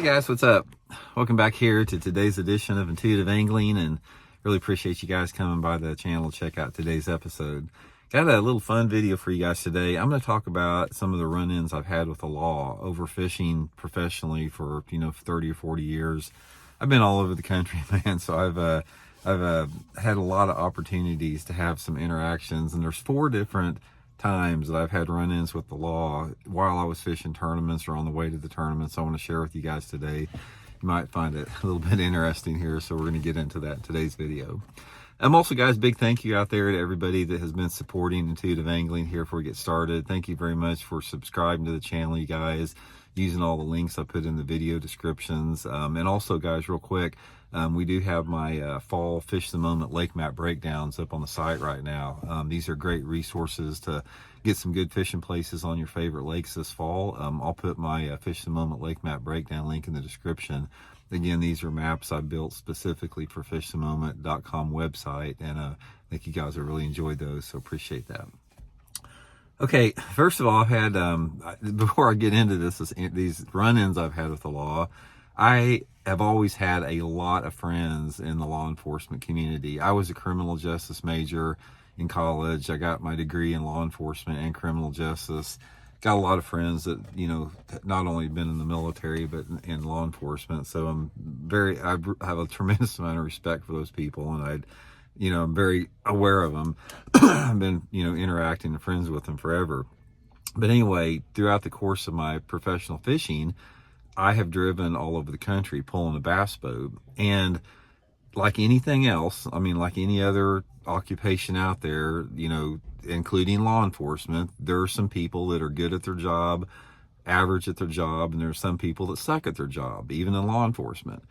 guys, what's up? Welcome back here to today's edition of Intuitive Angling, and really appreciate you guys coming by the channel to check out today's episode. Got a little fun video for you guys today. I'm going to talk about some of the run-ins I've had with the law, overfishing professionally for 30 or 40 years. I've been all over the country, man, so I've had a lot of opportunities to have some interactions, and there's 4 different times that I've had run-ins with the law while I was fishing tournaments or on the way to the tournaments. I want to share with you guys today. You might find it a little bit interesting here, so we're going to get into that in today's video. Also, guys, big thank you out there to everybody that has been supporting Intuitive Angling here before we get started. Thank you very much for subscribing to the channel, you guys, using all the links I put in the video descriptions. And also, guys, real quick, we do have my fall Fish the Moment lake map breakdowns up on the site right now. These are great resources to get some good fishing places on your favorite lakes this fall. I'll put my Fish the Moment lake map breakdown link in the description. Again, these are maps I built specifically for fishthemoment.com website, and I think you guys have really enjoyed those, so appreciate that. Okay, first of all, I've had, before I get into these run-ins I've had with the law, I have always had a lot of friends in the law enforcement community. I was a criminal justice major in college. I got my degree in law enforcement and criminal justice. Got a lot of friends that, not only been in the military, but in law enforcement. So I have a tremendous amount of respect for those people, and I'm very aware of them. I've been, interacting and friends with them forever. But anyway, throughout the course of my professional fishing, I have driven all over the country pulling a bass boat. And like anything else, like any other occupation out there, including law enforcement, there are some people that are good at their job, average at their job, and there are some people that suck at their job, even in law enforcement.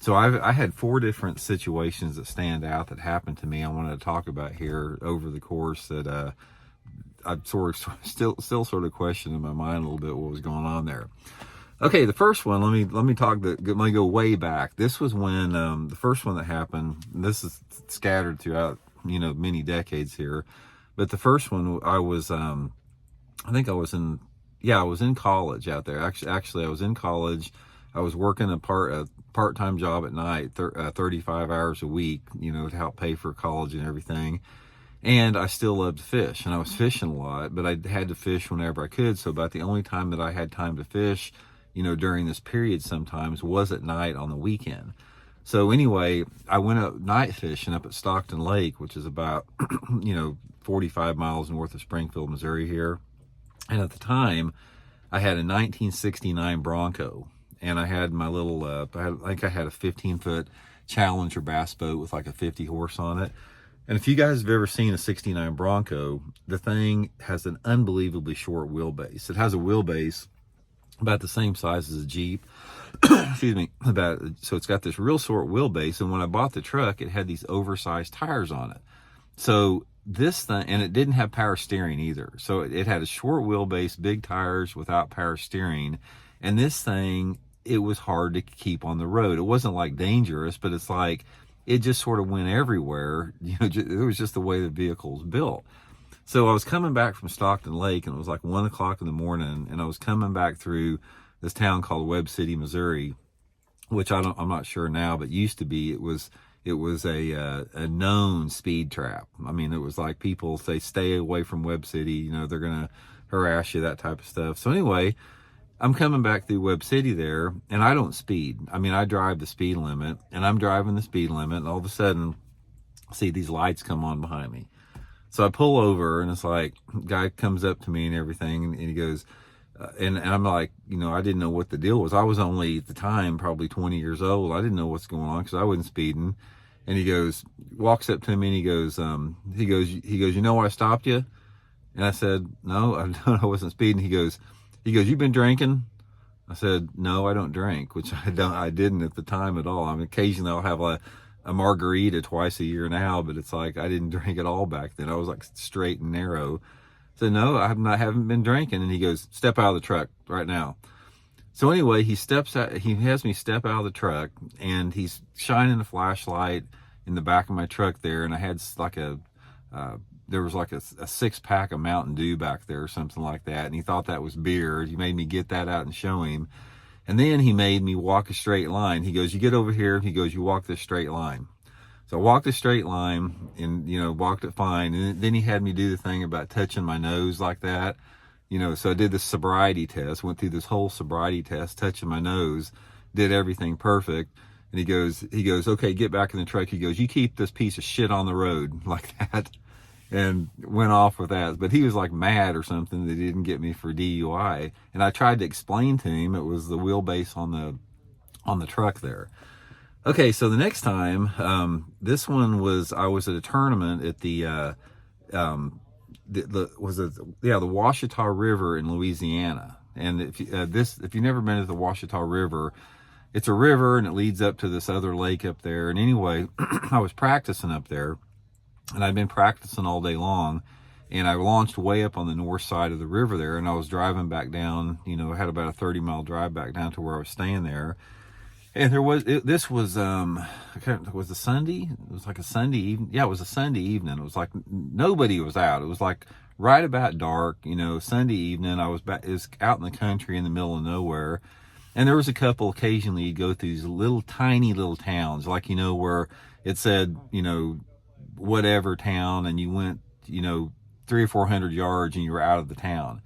So I had 4 different situations that stand out that happened to me I wanted to talk about here over the course that I still sort of question in my mind a little bit what was going on there. Okay, the first one, let me go way back. This was when the first one that happened, this is scattered throughout many decades here, but the first one I was I was in college out there. Actually I was in college. I was working a part-time job at night, 35 hours a week, to help pay for college and everything. And I still loved to fish, and I was fishing a lot, but I had to fish whenever I could. So about the only time that I had time to fish, during this period sometimes was at night on the weekend. So anyway, I went up night fishing up at Stockton Lake, which is about, 45 miles north of Springfield, Missouri here. And at the time, I had a 1969 Bronco, and I had my little, I had a 15-foot Challenger bass boat with like a 50 horse on it. And if you guys have ever seen a 69 Bronco, the thing has an unbelievably short wheelbase. It has a wheelbase about the same size as a Jeep. Excuse me. So it's got this real short wheelbase. And when I bought the truck, it had these oversized tires on it. So this thing, and it didn't have power steering either. So it had a short wheelbase, big tires without power steering. And this thing, it was hard to keep on the road. It wasn't like dangerous, but it's like, it just sort of went everywhere. It was just the way the vehicle was built. So I was coming back from Stockton Lake, and it was like 1 o'clock in the morning, and I was coming back through this town called Webb City, Missouri, which I'm not sure now, but used to be. It was a known speed trap. It was like people say, stay away from Webb City. They're gonna harass you, that type of stuff. So anyway, I'm coming back through Webb City there, and I don't speed. I drive the speed limit, and I'm driving the speed limit, and all of a sudden, see these lights come on behind me. So I pull over, and it's like, guy comes up to me and everything, and he goes, and I'm like, I didn't know what the deal was. I was only, at the time, probably 20 years old. I didn't know what's going on because I wasn't speeding. And he walks up to me, and he goes, you know why I stopped you? And I said, no, I wasn't speeding. He goes, you've been drinking? I said, no, I don't drink, which I didn't at the time at all. Occasionally I'll have a margarita twice a year now, but it's like I didn't drink at all back then. I was like straight and narrow. So no, I haven't been drinking. And he goes, step out of the truck right now. So anyway, he has me step out of the truck, and he's shining a flashlight in the back of my truck there. And I had like there was like a 6-pack of Mountain Dew back there or something like that. And he thought that was beer. He made me get that out and show him. And then he made me walk a straight line. He goes, you get over here. He goes, you walk this straight line. So I walked a straight line and, walked it fine. And then he had me do the thing about touching my nose like that. So I did this sobriety test, went through this whole sobriety test, touching my nose, did everything perfect. And he goes, okay, get back in the truck. He goes, you keep this piece of shit on the road like that. And went off with that. But he was like mad or something that he didn't get me for DUI. And I tried to explain to him it was the wheelbase on the truck there. Okay, so the next time, this one was, I was at a tournament at the Washita River in Louisiana. And if you've never been to the Washita River, it's a river and it leads up to this other lake up there. And anyway, I was practicing up there, and I'd been practicing all day long, and I launched way up on the north side of the river there, and I was driving back down, I had about a 30-mile drive back down to where I was staying there. And this was a Sunday? It was like a Sunday evening. Yeah, it was a Sunday evening. It was like nobody was out. It was like right about dark, Sunday evening. It was out in the country in the middle of nowhere. And there was a couple occasionally you go through these tiny little towns, like, where it said, whatever town, and you went, 300 or 400 yards and you were out of the town.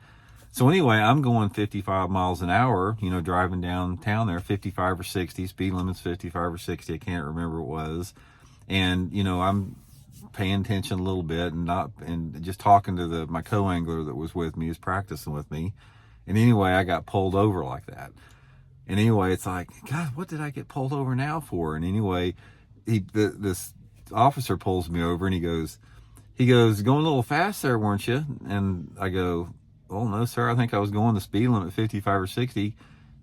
So anyway, I'm going 55 miles an hour, driving downtown there, 55 or 60, speed limit's 55 or 60, I can't remember what it was. And, I'm paying attention a little bit and just talking to my co-angler that was with me, who's practicing with me. And anyway, I got pulled over like that. And anyway, it's like, God, what did I get pulled over now for? And anyway, this officer pulls me over and he goes, going a little fast there, weren't you? And I go, well, no, sir, I think I was going the speed limit 55 or 60.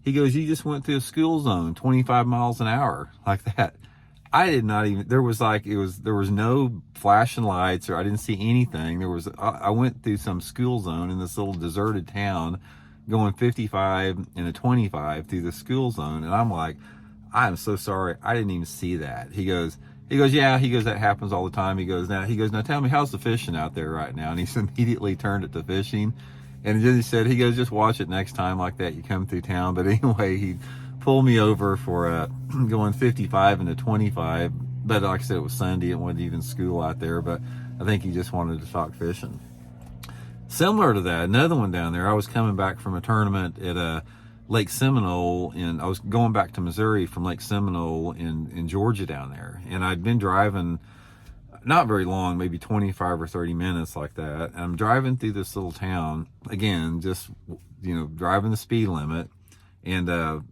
He goes, you just went through a school zone, 25 miles an hour, like that. I did not even, there was no flashing lights, or I didn't see anything. I went through some school zone in this little deserted town, going 55 and a 25 through the school zone. And I'm like, I'm so sorry, I didn't even see that. He goes, yeah, that happens all the time. He goes, now tell me, how's the fishing out there right now? And he's immediately turned it to fishing. And then he goes, just watch it next time like that you come through town. But anyway, he pulled me over for going 55 and a 25. But like I said, it was Sunday. It wasn't even school out there. But I think he just wanted to talk fishing. Similar to that, another one down there, I was coming back from a tournament at Lake Seminole, and I was going back to Missouri from Lake Seminole in Georgia down there. And I'd been driving not very long, maybe 25 or 30 minutes like that. And I'm driving through this little town, again, just, driving the speed limit. And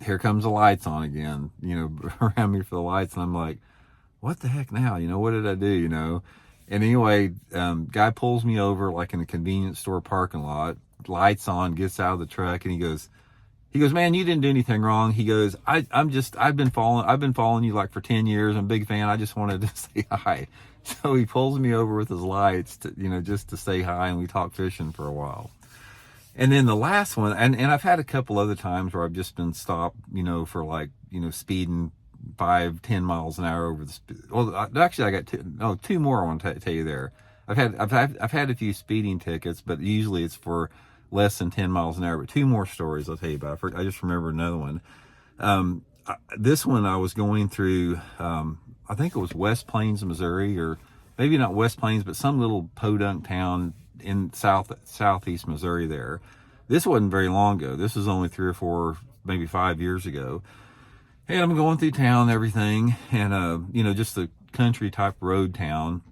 here comes the lights on again, around me for the lights. And I'm like, what the heck now? What did I do, And anyway, guy pulls me over like in a convenience store parking lot, lights on, gets out of the truck, and he goes, man, you didn't do anything wrong. He goes, I've been following you like for 10 years. I'm a big fan. I just wanted to say hi. So he pulls me over with his lights to, just to say hi, and we talk fishing for a while. And then the last one, and I've had a couple other times where I've just been stopped, for like, speeding 5-10 miles an hour over the speed. Well, actually I got two more I want to tell you there. I've had a few speeding tickets, but usually it's for less than 10 miles an hour. But two more stories I'll tell you about. I just remember another one. This one I was going through, I think it was West Plains, Missouri, or maybe not West Plains, but some little podunk town in southeast Missouri there. This wasn't very long ago. This was only 3 or 4, maybe 5 years ago. And I'm going through town and everything, and just a country type road town.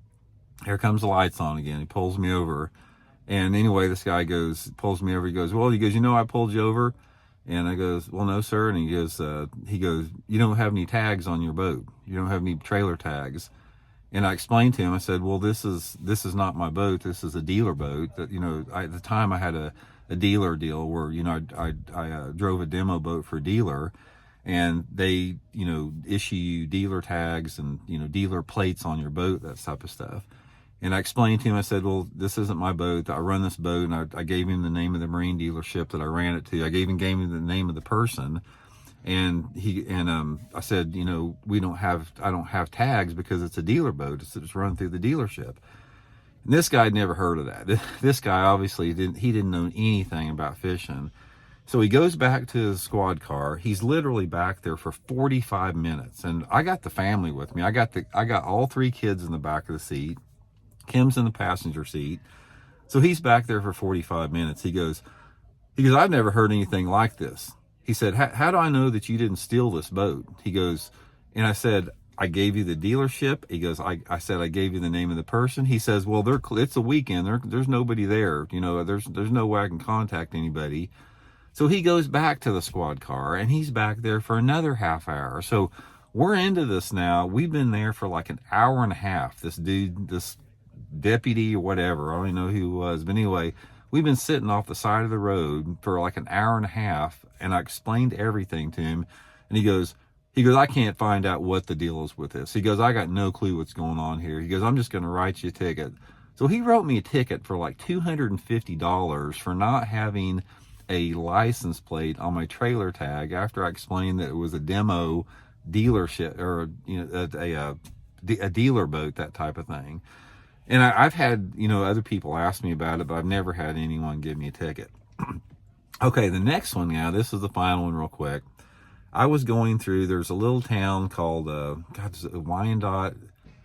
Here comes the lights on again. He pulls me over. And anyway, this guy pulls me over. He goes, I pulled you over. And I goes, well, no, sir. And he goes, you don't have any tags on your boat. You don't have any trailer tags. And I explained to him, I said, well, this is not my boat. This is a dealer boat. That, at the time I had a dealer deal where, I drove a demo boat for a dealer, and they, issue you dealer tags and, dealer plates on your boat, that type of stuff. And I explained to him, I said, well, this isn't my boat. I run this boat. And I gave him the name of the marine dealership that I ran it to. I gave him the name of the person. And I said, I don't have tags because it's a dealer boat. It's run through the dealership. And this guy had never heard of that. This guy obviously didn't know anything about fishing. So he goes back to his squad car. He's literally back there for 45 minutes. And I got the family with me. I got all 3 kids in the back of the seat. Kim's in the passenger seat. So he's back there for 45 minutes. He goes, I've never heard anything like this. He said, how do I know that you didn't steal this boat? He goes, and I said, I gave you the dealership. He goes, I said, I gave you the name of the person. He says, well, it's a weekend. There's nobody there. You know, there's no way I can contact anybody. So he goes back to the squad car, and he's back there for another half hour. So we're into this now. We've been there for like an hour and a half. This dude, this deputy or whatever, I don't even know who he was. But anyway, we've been sitting off the side of the road for like an hour and a half, and I explained everything to him. And he goes, I can't find out what the deal is with this. He goes, I got no clue what's going on here. He goes, I'm just going to write you a ticket. So he wrote me a ticket for like $250 for not having a license plate on my trailer tag after I explained that it was a demo dealership, or a dealer boat, that type of thing. And I've had other people ask me about it, but I've never had anyone give me a ticket. Okay, the next one now, this is the final one real quick. I was going through, there's a little town called Wyandotte.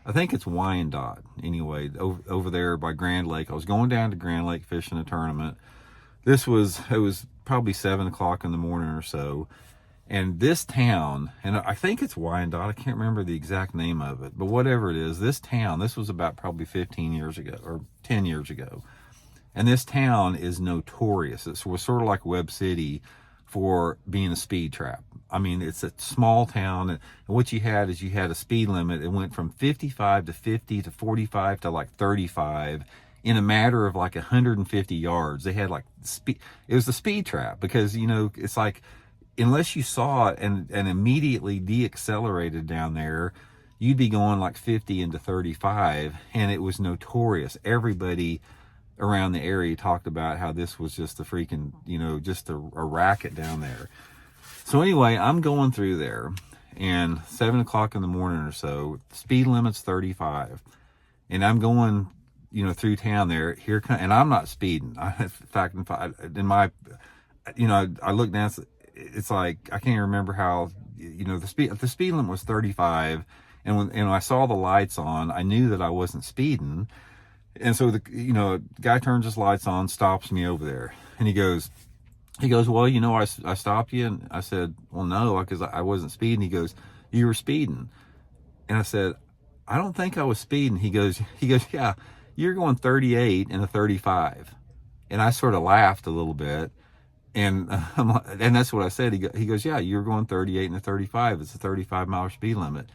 I think it's Wyandotte anyway, over there by Grand Lake. I was going down to Grand Lake fishing a tournament. It was probably 7 o'clock in the morning or so. And this town, and I think it's Wyandotte, I can't remember the exact name of it, but whatever it is, this town, this was about probably 15 years ago or 10 years ago. And this town is notorious. It was sort of like Webb City for being a speed trap. I mean, it's a small town, and what you had is you had a speed limit. It went from 55 to 50 to 45 to like 35 in a matter of like 150 yards. They had like speed. It was the speed trap because, it's like, unless you saw it and immediately deaccelerated down there, you'd be going like 50 into 35, and it was notorious. Everybody around the area talked about how this was just a freaking, just a racket down there. So anyway, I'm going through there, and 7 o'clock in the morning or so, speed limit's 35, and I'm going, through town there. And I'm not speeding. In fact, I look down. It's like I can't remember how. The speed limit was 35, and when I saw the lights on, I knew that I wasn't speeding. And so the guy turns his lights on, stops me over there, and he goes, well, I stopped you, and I said, well, no, because I wasn't speeding. He goes, you were speeding, and I said, I don't think I was speeding. He goes, yeah, you're going 38 and a 35, and I sort of laughed a little bit, and and that's what I said. He goes, yeah, you're going 38 and a 35. It's a 35-mile speed limit,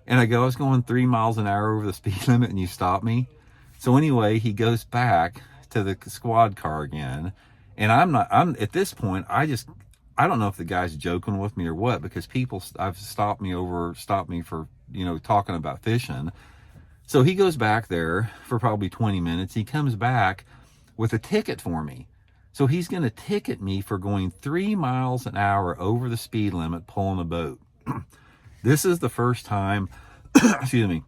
and I go, I was going 3 miles an hour over the speed limit, and you stopped me. So anyway, he goes back to the squad car again, and I'm at this point, I don't know if the guy's joking with me or what, because people have stopped me for, talking about fishing. So he goes back there for probably 20 minutes. He comes back with a ticket for me. So he's going to ticket me for going 3 miles an hour over the speed limit pulling a boat. This is the first time, excuse me,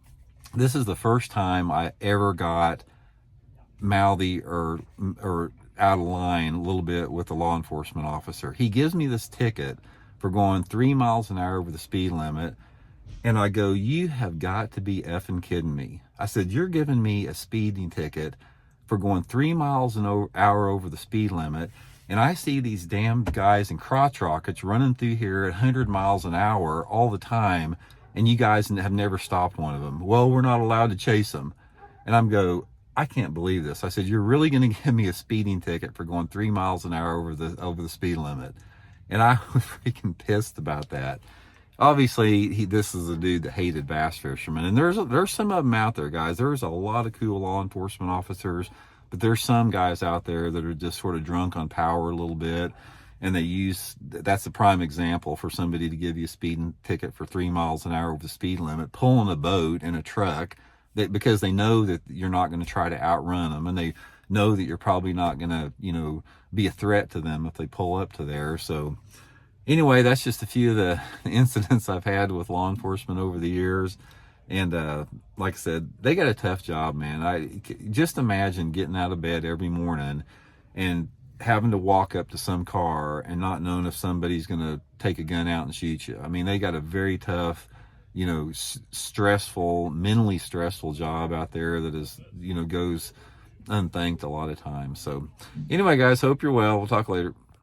this is the first time I ever got mouthy or out of line a little bit with a law enforcement officer. He gives me this ticket for going 3 miles an hour over the speed limit. And I go, you have got to be effing kidding me. I said, you're giving me a speeding ticket for going 3 miles an hour over the speed limit. And I see these damn guys in crotch rockets running through here at 100 miles an hour all the time. And you guys have never stopped one of them. Well, we're not allowed to chase them. And I'm I can't believe this. I said, you're really going to give me a speeding ticket for going 3 miles an hour over the speed limit? And I was freaking pissed about that. Obviously, this is a dude that hated bass fishermen. And there's some of them out there, guys. There's a lot of cool law enforcement officers, but there's some guys out there that are just sort of drunk on power a little bit. And that's a prime example for somebody to give you a speeding ticket for 3 miles an hour over the speed limit, pulling a boat in a truck, because they know that you're not going to try to outrun them, and they know that you're probably not going to, be a threat to them if they pull up to there. So anyway, that's just a few of the incidents I've had with law enforcement over the years. And like I said, they got a tough job, man. Just imagine getting out of bed every morning and having to walk up to some car and not knowing if somebody's going to take a gun out and shoot you. I mean, they got a very tough, you know, stressful, mentally stressful job out there that is, you know, goes unthanked a lot of times. So anyway, guys, hope you're well. We'll talk later.